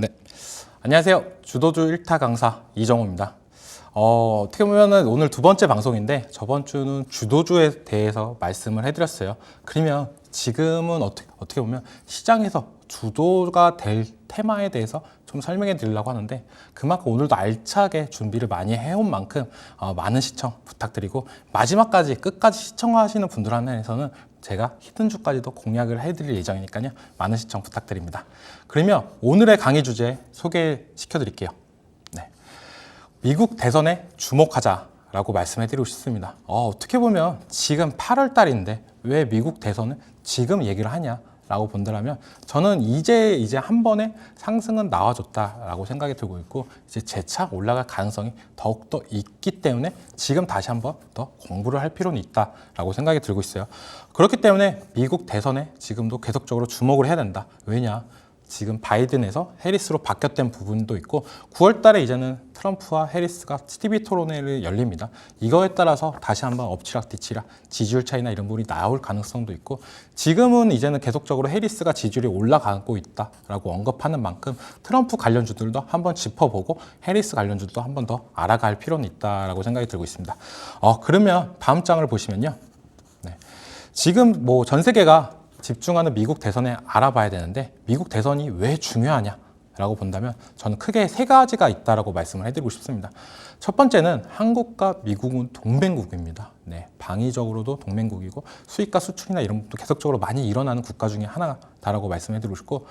네, 안녕하세요. 주도주 1타 강사 이정호입니다. 어떻게 보면 오늘 두 번째 방송인데 저번 주는 주도주에 대해서 말씀을 해드렸어요. 그러면 지금은 어떻게 보면 시장에서 주도가 될 테마에 대해서 좀 설명해 드리려고 하는데, 그만큼 오늘도 알차게 준비를 많이 해온 만큼 많은 시청 부탁드리고, 마지막까지 끝까지 시청하시는 분들 한해서는 제가 히든주까지도 공략을 해드릴 예정이니까요, 많은 시청 부탁드립니다. 그러면 오늘의 강의 주제 소개시켜 드릴게요. 네. 미국 대선에 주목하자라고 말씀해드리고 싶습니다. 어떻게 보면 지금 8월 달인데 왜 미국 대선을 지금 얘기를 하냐 라고 본다면, 저는 이제 한 번에 상승은 나와줬다라고 생각이 들고 있고, 이제 재차 올라갈 가능성이 더욱더 있기 때문에 지금 다시 한번 더 공부를 할 필요는 있다라고 생각이 들고 있어요. 그렇기 때문에 미국 대선에 지금도 계속적으로 주목을 해야 된다. 왜냐? 지금 바이든에서 해리스로 바뀌었던 부분도 있고, 9월 달에 이제는 트럼프와 해리스가 TV 토론회를 열립니다. 이거에 따라서 다시 한번 엎치락뒤치락 지지율 차이나 이런 부분이 나올 가능성도 있고, 지금은 이제는 계속적으로 해리스가 지지율이 올라가고 있다라고 언급하는 만큼 트럼프 관련주들도 한번 짚어보고 해리스 관련주도 한번 더 알아갈 필요는 있다라고 생각이 들고 있습니다. 그러면 다음 장을 보시면요. 네. 지금 뭐 전 세계가 집중하는 미국 대선에 알아봐야 되는데, 미국 대선이 왜 중요하냐라고 본다면 저는 크게 세 가지가 있다라고 말씀을 해드리고 싶습니다. 첫 번째는 한국과 미국은 동맹국입니다. 네, 방위적으로도 동맹국이고 수입과 수출이나 이런 것도 계속적으로 많이 일어나는 국가 중에 하나다라고 말씀해드리고 싶고,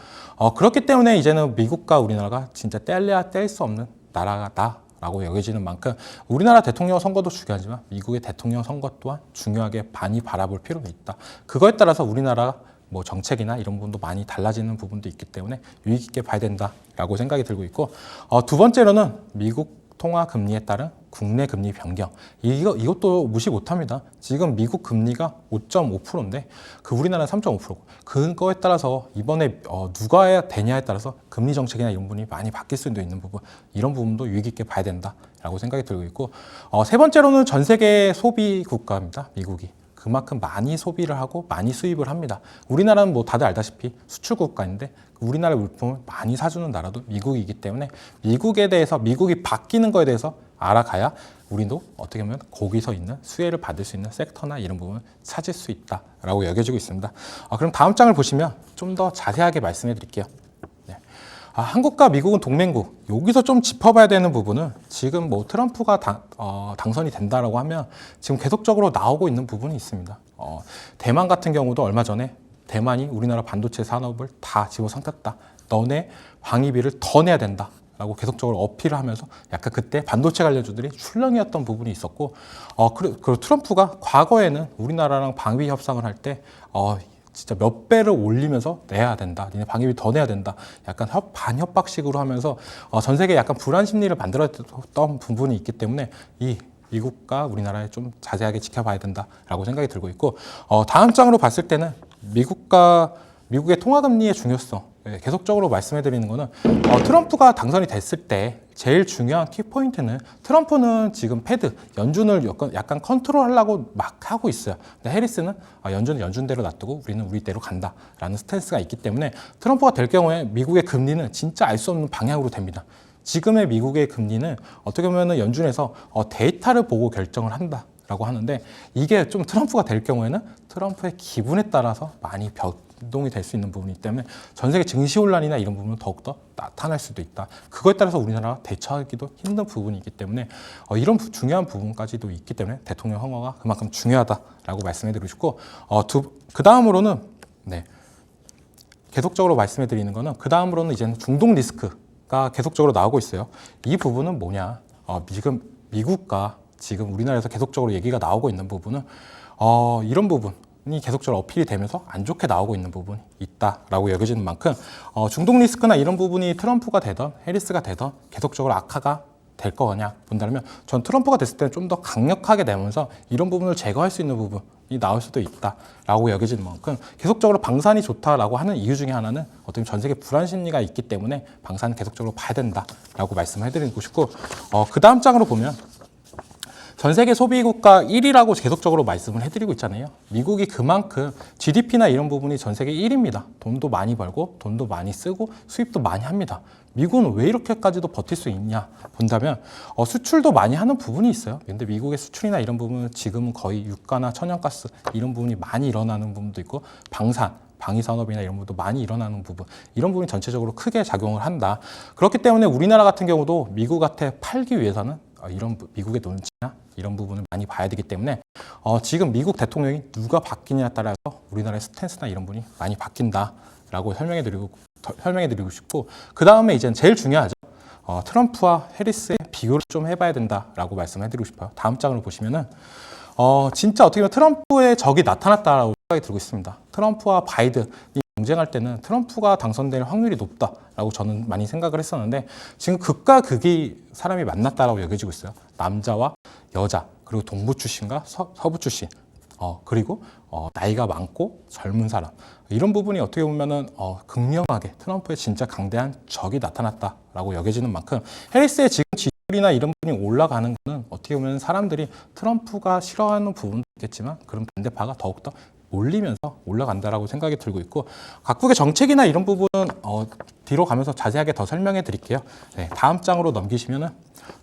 그렇기 때문에 이제는 미국과 우리나라가 진짜 뗄래야 뗄 수 없는 나라다 라고 여겨지는 만큼 우리나라 대통령 선거도 중요하지만 미국의 대통령 선거 또한 중요하게 많이 바라볼 필요는 있다. 그거에 따라서 우리나라 뭐 정책이나 이런 부분도 많이 달라지는 부분도 있기 때문에 유의 깊게 봐야 된다라고 생각이 들고 있고, 두 번째로는 미국 통화 금리에 따른 국내 금리 변경, 이것도 무시 못합니다. 지금 미국 금리가 5.5%인데 우리나라는 3.5%고, 그거에 따라서 이번에 누가 해야 되냐에 따라서 금리 정책이나 이런 부분이 많이 바뀔 수도 있는 부분, 이런 부분도 유의 깊게 봐야 된다라고 생각이 들고 있고, 세 번째로는 전 세계 소비 국가입니다. 미국이. 그만큼 많이 소비를 하고 많이 수입을 합니다. 우리나라는 뭐 다들 알다시피 수출 국가인데 우리나라 물품을 많이 사주는 나라도 미국이기 때문에 미국에 대해서, 미국이 바뀌는 거에 대해서 알아가야 우리도 어떻게 보면 거기서 있는 수혜를 받을 수 있는 섹터나 이런 부분을 찾을 수 있다라고 여겨지고 있습니다. 그럼 다음 장을 보시면 좀 더 자세하게 말씀해 드릴게요. 네. 한국과 미국은 동맹국, 여기서 좀 짚어봐야 되는 부분은 지금 뭐 트럼프가 당선이 된다라고 하면 지금 계속적으로 나오고 있는 부분이 있습니다. 대만 같은 경우도 얼마 전에 대만이 우리나라 반도체 산업을 다 집어삼켰다. 너네 방위비를 더 내야 된다. 라고 계속적으로 어필을 하면서 약간 그때 반도체 관련주들이 출렁이었던 부분이 있었고, 그리고 트럼프가 과거에는 우리나라랑 방위 협상을 할 때 진짜 몇 배를 올리면서 내야 된다. 니네 방위비 더 내야 된다. 약간 반협박식으로 하면서 전 세계에 약간 불안 심리를 만들었던 부분이 있기 때문에 이 미국과 우리나라에 좀 자세하게 지켜봐야 된다라고 생각이 들고 있고, 다음 장으로 봤을 때는 미국의 통화금리의 중요성, 계속적으로 말씀해 드리는 거는 트럼프가 당선이 됐을 때 제일 중요한 키포인트는, 트럼프는 지금 패드, 연준을 약간 컨트롤하려고 막 하고 있어요. 근데 해리스는 연준은 연준대로 놔두고 우리는 우리대로 간다라는 스탠스가 있기 때문에 트럼프가 될 경우에 미국의 금리는 진짜 알 수 없는 방향으로 됩니다. 지금의 미국의 금리는 어떻게 보면 연준에서 데이터를 보고 결정을 한다라고 하는데, 이게 좀 트럼프가 될 경우에는 트럼프의 기분에 따라서 많이 변동이 될 수 있는 부분이기 때문에 전 세계 증시 혼란이나 이런 부분은 더욱더 나타날 수도 있다. 그거에 따라서 우리나라가 대처하기도 힘든 부분이 있기 때문에 이런 중요한 부분까지도 있기 때문에 대통령 선거가 그만큼 중요하다라고 말씀해 드리고 싶고, 그 다음으로는 계속적으로 말씀해 드리는 거는, 그 다음으로는 이제는 중동 리스크가 계속적으로 나오고 있어요. 이 부분은 뭐냐? 지금 미국과 지금 우리나라에서 계속적으로 얘기가 나오고 있는 부분은 이런 부분이 계속적으로 어필이 되면서 안 좋게 나오고 있는 부분이 있다라고 여겨지는 만큼 중동 리스크나 이런 부분이 트럼프가 되던 해리스가 되던 계속적으로 악화가 될 거냐 본다면, 전 트럼프가 됐을 때는 좀 더 강력하게 되면서 이런 부분을 제거할 수 있는 부분이 나올 수도 있다라고 여겨지는 만큼 계속적으로 방산이 좋다라고 하는 이유 중에 하나는 어떻게 전 세계 불안 심리가 있기 때문에 방산을 계속적으로 봐야 된다라고 말씀을 해드리고 싶고, 그 다음 장으로 보면 전 세계 소비 국가 1위라고 계속적으로 말씀을 해드리고 있잖아요. 미국이 그만큼 GDP나 이런 부분이 전 세계 1위입니다. 돈도 많이 벌고 돈도 많이 쓰고 수입도 많이 합니다. 미국은 왜 이렇게까지도 버틸 수 있냐 본다면 수출도 많이 하는 부분이 있어요. 근데 미국의 수출이나 이런 부분은 지금은 거의 유가나 천연가스 이런 부분이 많이 일어나는 부분도 있고 방위산업이나 이런 부분도 많이 일어나는 부분, 이런 부분이 전체적으로 크게 작용을 한다. 그렇기 때문에 우리나라 같은 경우도 미국한테 팔기 위해서는 이런 미국의 눈치나 이런 부분을 많이 봐야 되기 때문에 지금 미국 대통령이 누가 바뀌냐에 따라서 우리나라의 스탠스나 이런 부분이 많이 바뀐다라고 설명해드리고 싶고, 그 다음에 이제 제일 중요하죠. 트럼프와 해리스의 비교를 좀 해봐야 된다라고 말씀해드리고 싶어요. 다음 장을 보시면은 진짜 어떻게 보면 트럼프의 적이 나타났다라고 생각이 들고 있습니다. 트럼프와 바이든이 경쟁할 때는 트럼프가 당선될 확률이 높다라고 저는 많이 생각을 했었는데, 지금 극과 극이 사람이 만났다라고 여겨지고 있어요. 남자와 여자, 그리고 동부 출신과 서부 출신, 그리고 나이가 많고 젊은 사람, 이런 부분이 어떻게 보면은 극명하게 트럼프의 진짜 강대한 적이 나타났다라고 여겨지는 만큼, 해리스의 지금 지지율이나 이런 부분이 올라가는 것은 어떻게 보면 사람들이 트럼프가 싫어하는 부분도 있겠지만 그런 반대파가 더욱더 올리면서 올라간다라고 생각이 들고 있고, 각국의 정책이나 이런 부분은 뒤로 가면서 자세하게 더 설명해 드릴게요. 네, 다음 장으로 넘기시면은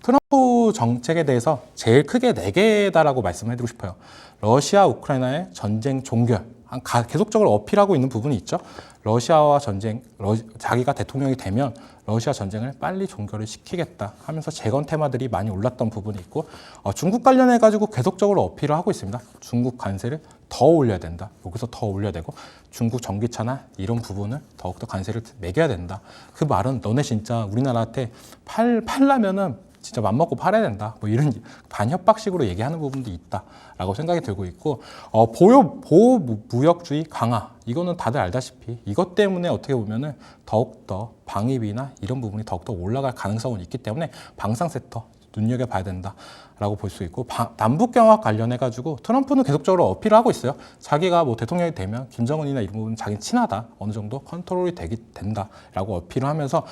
트럼프 정책에 대해서 제일 크게 4개다라고 말씀해 드리고 싶어요. 러시아, 우크라이나의 전쟁 종결. 계속적으로 어필하고 있는 부분이 있죠. 러시아와 전쟁, 자기가 대통령이 되면 러시아 전쟁을 빨리 종결을 시키겠다 하면서 재건 테마들이 많이 올랐던 부분이 있고, 중국 관련해 가지고 계속적으로 어필을 하고 있습니다. 중국 관세를 더 올려야 된다. 여기서 더 올려야 되고, 중국 전기차나 이런 부분을 더욱더 관세를 매겨야 된다. 그 말은 너네 진짜 우리나라한테 팔려면은 진짜 맘먹고 팔아야 된다. 뭐 이런 반협박식으로 얘기하는 부분도 있다라고 생각이 들고 있고, 보호 무역주의 강화, 이거는 다들 알다시피 이것 때문에 어떻게 보면은 더욱더 방위비나 이런 부분이 더욱더 올라갈 가능성은 있기 때문에 방산 섹터 눈여겨봐야 된다라고 볼 수 있고, 남북 경합 관련해 가지고 트럼프는 계속적으로 어필을 하고 있어요. 자기가 뭐 대통령이 되면 김정은이나 이런 부분 자기는 친하다, 어느 정도 컨트롤이 된다라고 어필을 하면서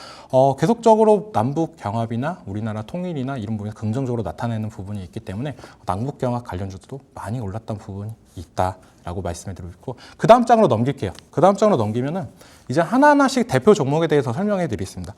계속적으로 남북 경합이나 우리나라 통일이나 이런 부분이 긍정적으로 나타내는 부분이 있기 때문에 남북 경합 관련주도 많이 올랐던 부분이 있다라고 말씀해드리고 있고, 그 다음 장으로 넘길게요. 그 다음 장으로 넘기면은 이제 하나하나씩 대표 종목에 대해서 설명해 드리겠습니다.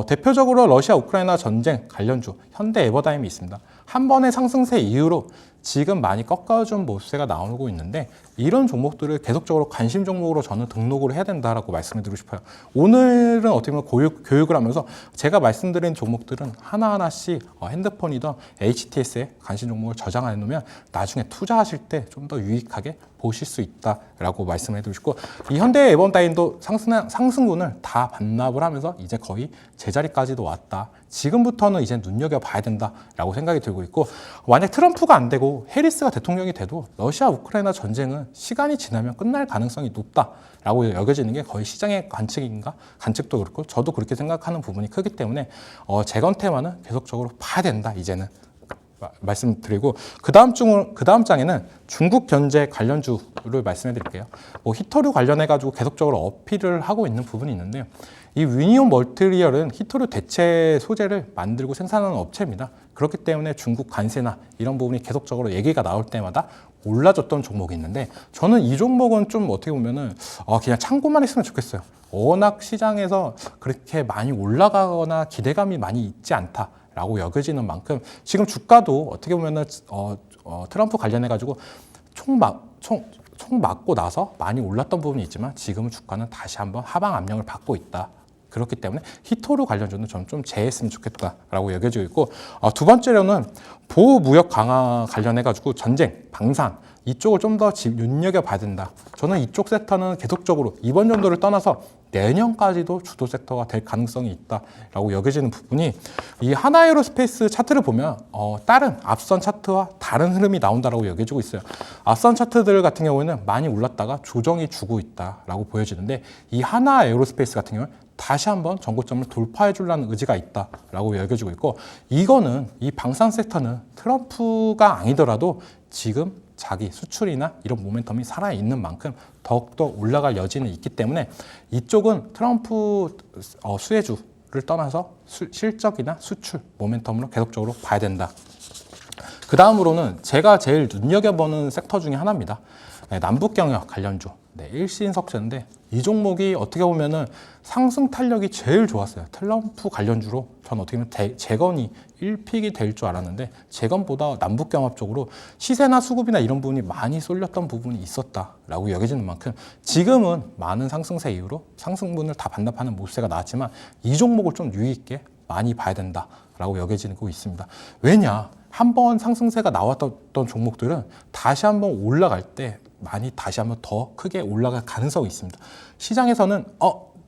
대표적으로 러시아 우크라이나 전쟁 관련주 현대 에버다임이 있습니다. 한 번의 상승세 이후로 지금 많이 꺾어준 모습세가 나오고 있는데, 이런 종목들을 계속적으로 관심 종목으로 저는 등록을 해야 된다라고 말씀드리고 싶어요. 오늘은 어떻게 보면 교육을 하면서 제가 말씀드린 종목들은 하나하나씩 핸드폰이든 HTS에 관심 종목을 저장해 놓으면 나중에 투자하실 때 좀 더 유익하게 보실 수 있다라고 말씀해 드리고 싶고, 이 현대 에버다임도 상승분을 다 반납을 하면서 이제 거의 제자리까지도 왔다. 지금부터는 이제 눈여겨봐야 된다라고 생각이 들고 있고, 만약 트럼프가 안 되고 해리스가 대통령이 돼도 러시아 우크라이나 전쟁은 시간이 지나면 끝날 가능성이 높다라고 여겨지는 게 거의 시장의 관측도 그렇고 저도 그렇게 생각하는 부분이 크기 때문에 재건 테마는 계속적으로 봐야 된다 이제는 말씀드리고, 그 다음 장에는 중국 견제 관련주를 말씀해 드릴게요. 히터류 관련해 가지고 계속적으로 어필을 하고 있는 부분이 있는데요. 이 위니온 멀티리얼은 히터류 대체 소재를 만들고 생산하는 업체입니다. 그렇기 때문에 중국 관세나 이런 부분이 계속적으로 얘기가 나올 때마다 올라졌던 종목이 있는데, 저는 이 종목은 좀 어떻게 보면은 그냥 참고만 했으면 좋겠어요. 워낙 시장에서 그렇게 많이 올라가거나 기대감이 많이 있지 않다라고 여겨지는 만큼 지금 주가도 어떻게 보면은 트럼프 관련해 가지고 총 맞고 나서 많이 올랐던 부분이 있지만 지금은 주가는 다시 한번 하방 압력을 받고 있다. 그렇기 때문에 히토류 관련주는 저는 좀 제했으면 좋겠다라고 여겨지고 있고, 두 번째로는 보호 무역 강화 관련해 가지고 전쟁, 방산 이쪽을 좀 더 눈여겨봐야 된다. 저는 이쪽 섹터는 계속적으로 이번 연도를 떠나서 내년까지도 주도 섹터가 될 가능성이 있다라고 여겨지는 부분이, 이 하나에어로스페이스 차트를 보면 다른 앞선 차트와 다른 흐름이 나온다라고 여겨지고 있어요. 앞선 차트들 같은 경우에는 많이 올랐다가 조정이 주고 있다라고 보여지는데, 이 하나에어로스페이스 같은 경우는 다시 한번 전고점을 돌파해 주려는 의지가 있다라고 여겨지고 있고, 이거는 이 방산 섹터는 트럼프가 아니더라도 지금 자기 수출이나 이런 모멘텀이 살아있는 만큼 더욱더 올라갈 여지는 있기 때문에 이쪽은 트럼프 수혜주를 떠나서 실적이나 수출 모멘텀으로 계속적으로 봐야 된다. 그 그 다음으로는 제가 제일 눈여겨보는 섹터 중에 하나입니다. 네, 남북경협 관련주. 네, 일신석재인데 이 종목이 어떻게 보면은 상승 탄력이 제일 좋았어요. 트럼프 관련주로 전 어떻게 보면 재건이 1픽이 될 줄 알았는데 재건보다 남북경협 쪽으로 시세나 수급이나 이런 부분이 많이 쏠렸던 부분이 있었다라고 여겨지는 만큼 지금은 많은 상승세 이후로 상승분을 다 반납하는 모습세가 나왔지만 이 종목을 좀 유의 있게 많이 봐야 된다라고 여겨지고 있습니다. 왜냐? 한번 상승세가 나왔던 종목들은 다시 한번 올라갈 때 많이 다시 한번 더 크게 올라갈 가능성이 있습니다. 시장에서는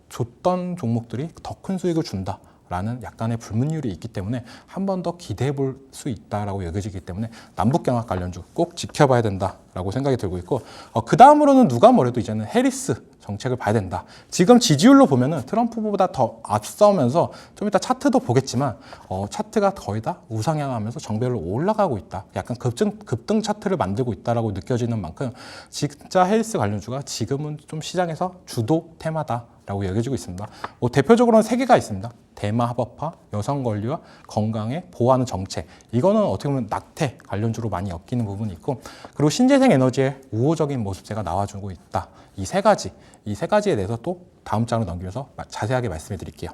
줬던 종목들이 더 큰 수익을 준다라는 약간의 불문율이 있기 때문에 한 번 더 기대해 볼 수 있다라고 여겨지기 때문에 남북경합 관련주 꼭 지켜봐야 된다라고 생각이 들고 있고 그 다음으로는 누가 뭐래도 이제는 해리스 정책을 봐야 된다. 지금 지지율로 보면은 트럼프보다 더 앞서면서 좀 이따 차트도 보겠지만 차트가 거의 다 우상향하면서 정배열로 올라가고 있다. 약간 급등 차트를 만들고 있다라고 느껴지는 만큼 진짜 해리스 관련주가 지금은 좀 시장에서 주도 테마다라고 여겨지고 있습니다. 대표적으로는 세 개가 있습니다. 대마 합법화, 여성 권리와 건강에 보호하는 정책. 이거는 어떻게 보면 낙태 관련주로 많이 엮이는 부분이 있고, 그리고 신재생 에너지의 우호적인 모습세가 나와주고 있다. 이 세 가지에 대해서 또 다음 장으로 넘기면서 자세하게 말씀해 드릴게요.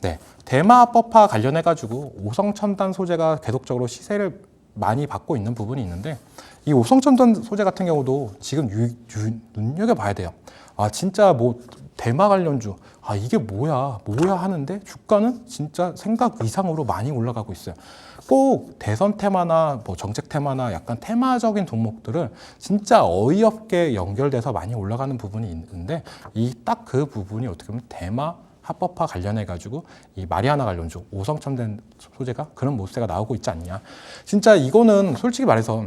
네, 대마 합법화 관련해 가지고 오성첨단 소재가 계속적으로 시세를 많이 받고 있는 부분이 있는데, 이 오성첨단 소재 같은 경우도 지금 눈여겨봐야 돼요. 진짜 대마 관련주, 이게 뭐야 하는데 주가는 진짜 생각 이상으로 많이 올라가고 있어요. 꼭 대선 테마나 정책 테마나 약간 테마적인 종목들은 진짜 어이없게 연결돼서 많이 올라가는 부분이 있는데, 이 딱 그 부분이 어떻게 보면 대마 합법화 관련해 가지고 이 마리아나 관련주 오성첨단 소재가 그런 모습세가 나오고 있지 않냐. 진짜 이거는 솔직히 말해서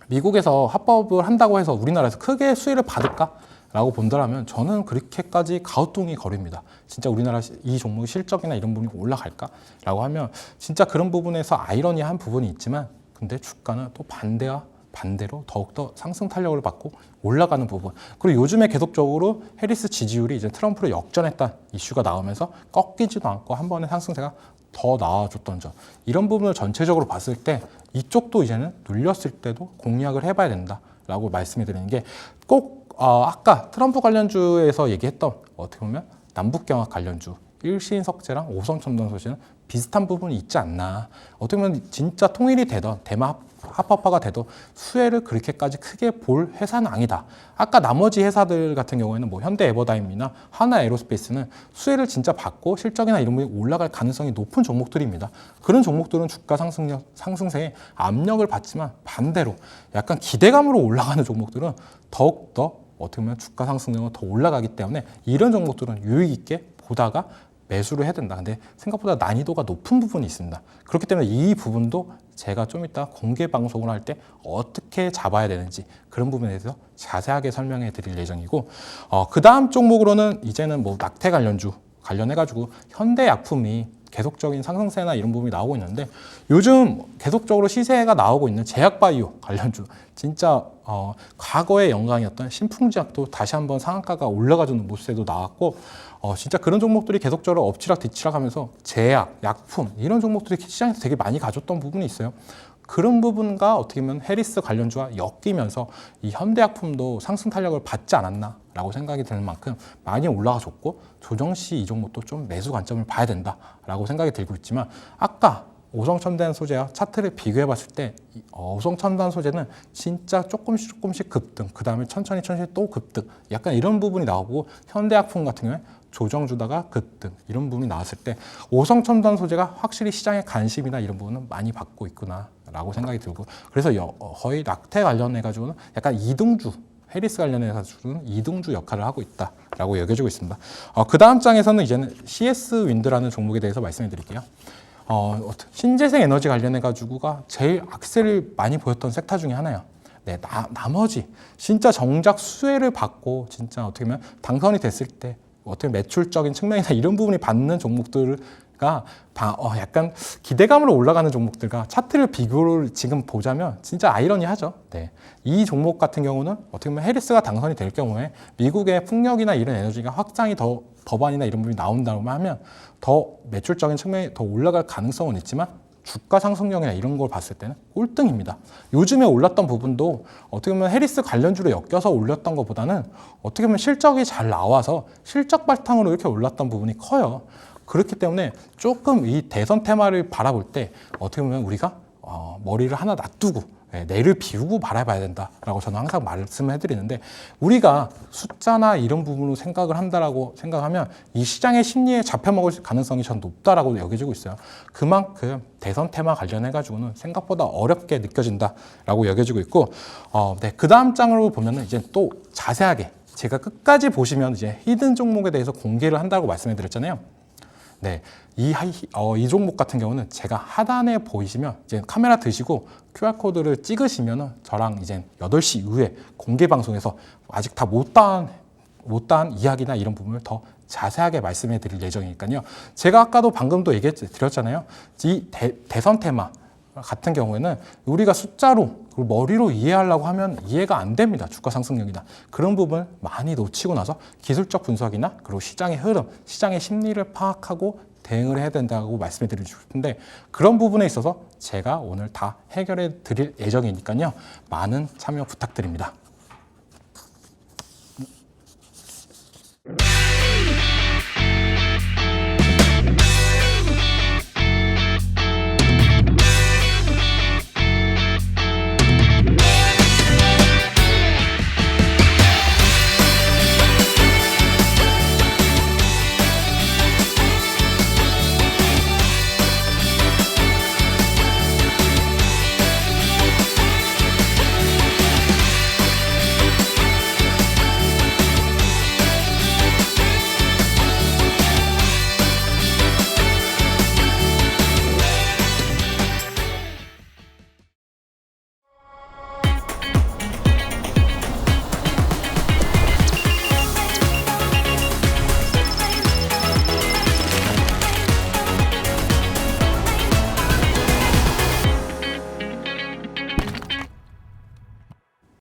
미국에서 합법을 한다고 해서 우리나라에서 크게 수혜를 받을까? 라고 본다면 저는 그렇게까지 가우뚱이 거립니다. 진짜 우리나라 이 종목의 실적이나 이런 부분이 올라갈까? 라고 하면 진짜 그런 부분에서 아이러니한 부분이 있지만, 근데 주가는 또 반대로 더욱더 상승 탄력을 받고 올라가는 부분. 그리고 요즘에 계속적으로 해리스 지지율이 이제 트럼프를 역전했다는 이슈가 나오면서 꺾이지도 않고 한 번의 상승세가 더 나와줬던 점. 이런 부분을 전체적으로 봤을 때 이쪽도 이제는 눌렸을 때도 공략을 해봐야 된다라고 말씀을 드리는 게, 꼭 아까 트럼프 관련주에서 얘기했던 어떻게 보면 남북경합 관련주, 일신석재랑 오성첨단 소재는 비슷한 부분이 있지 않나. 어떻게 보면 진짜 통일이 되던 대마 합법화가 돼도 수혜를 그렇게까지 크게 볼 회사는 아니다. 아까 나머지 회사들 같은 경우에는 현대 에버다임이나 하나 에어로스페이스는 수혜를 진짜 받고 실적이나 이런 부분이 올라갈 가능성이 높은 종목들입니다. 그런 종목들은 주가 상승세에 압력을 받지만 반대로 약간 기대감으로 올라가는 종목들은 더욱더 어떻게 보면 주가 상승력은 더 올라가기 때문에 이런 종목들은 유의 있게 보다가 매수를 해야 된다. 근데 생각보다 난이도가 높은 부분이 있습니다. 그렇기 때문에 이 부분도 제가 좀 이따 공개 방송을 할 때 어떻게 잡아야 되는지 그런 부분에 대해서 자세하게 설명해 드릴 예정이고, 그 다음 종목으로는 이제는 낙태 관련주 관련해가지고 현대약품이 계속적인 상승세나 이런 부분이 나오고 있는데, 요즘 계속적으로 시세가 나오고 있는 제약바이오 관련주, 진짜 과거의 영광이었던 신풍제약도 다시 한번 상한가가 올라가주는 모습에도 나왔고, 진짜 그런 종목들이 계속적으로 엎치락 뒤치락 하면서 제약, 약품 이런 종목들이 시장에서 되게 많이 가졌던 부분이 있어요. 그런 부분과 어떻게 보면 해리스 관련주와 엮이면서 이 현대약품도 상승 탄력을 받지 않았나라고 생각이 드는 만큼 많이 올라가줬고, 조정 시 이 종목도 좀 매수 관점을 봐야 된다라고 생각이 들고 있지만, 아까 오성첨단 소재와 차트를 비교해 봤을 때 오성첨단 소재는 진짜 조금씩 급등, 그 다음에 천천히 또 급등, 약간 이런 부분이 나오고, 현대약품 같은 경우에 조정 주다가 급등 이런 부분이 나왔을 때 오성첨단 소재가 확실히 시장의 관심이나 이런 부분은 많이 받고 있구나 라고 생각이 들고, 그래서 거의 낙태 관련해 가지고는 약간 이등주, 해리스 관련해 가지고는 이등주 역할을 하고 있다라고 여겨지고 있습니다. 그 다음 장에서는 이제는 CS 윈드라는 종목에 대해서 말씀해 드릴게요. 신재생 에너지 관련해 가지고가 제일 악셀을 많이 보였던 섹터 중에 하나예요. 네, 나머지 진짜 정작 수혜를 받고 진짜 어떻게 보면 당선이 됐을 때 어떻게 매출적인 측면이나 이런 부분이 받는 종목들과 약간 기대감으로 올라가는 종목들과 차트를 비교를 지금 보자면 진짜 아이러니하죠. 네. 이 종목 같은 경우는 어떻게 보면 해리스가 당선이 될 경우에 미국의 풍력이나 이런 에너지가 확장이 더 법안이나 이런 부분이 나온다고 하면 더 매출적인 측면이 더 올라갈 가능성은 있지만 주가 상승력이나 이런 걸 봤을 때는 꼴등입니다. 요즘에 올랐던 부분도 어떻게 보면 해리스 관련주로 엮여서 올렸던 것보다는 어떻게 보면 실적이 잘 나와서 실적 바탕으로 이렇게 올랐던 부분이 커요. 그렇기 때문에 조금 이 대선 테마를 바라볼 때 어떻게 보면 우리가 머리를 하나 놔두고 뇌를 비우고 바라봐야 된다라고 저는 항상 말씀을 해드리는데, 우리가 숫자나 이런 부분으로 생각을 한다라고 생각하면 이 시장의 심리에 잡혀먹을 가능성이 전 높다라고 여겨지고 있어요. 그만큼 대선 테마 관련해가지고는 생각보다 어렵게 느껴진다라고 여겨지고 있고, 네, 그 다음 장으로 보면은 이제 또 자세하게 제가 끝까지 보시면 이제 히든 종목에 대해서 공개를 한다고 말씀해 드렸잖아요. 네, 이 종목 같은 경우는 제가 하단에 보이시면 이제 카메라 드시고 QR코드를 찍으시면은 저랑 이제 8시 이후에 공개 방송에서 아직 다 못다한 이야기나 이런 부분을 더 자세하게 말씀해 드릴 예정이니까요. 제가 아까도 방금도 얘기해 드렸잖아요. 이 대선 테마 같은 경우에는 우리가 숫자로 그리고 머리로 이해하려고 하면 이해가 안 됩니다. 주가 상승력이나 그런 부분을 많이 놓치고 나서 기술적 분석이나 그리고 시장의 흐름, 시장의 심리를 파악하고 대응을 해야 된다고 말씀해 드리고 싶은데, 그런 부분에 있어서 제가 오늘 다 해결해 드릴 예정이니까요. 많은 참여 부탁드립니다.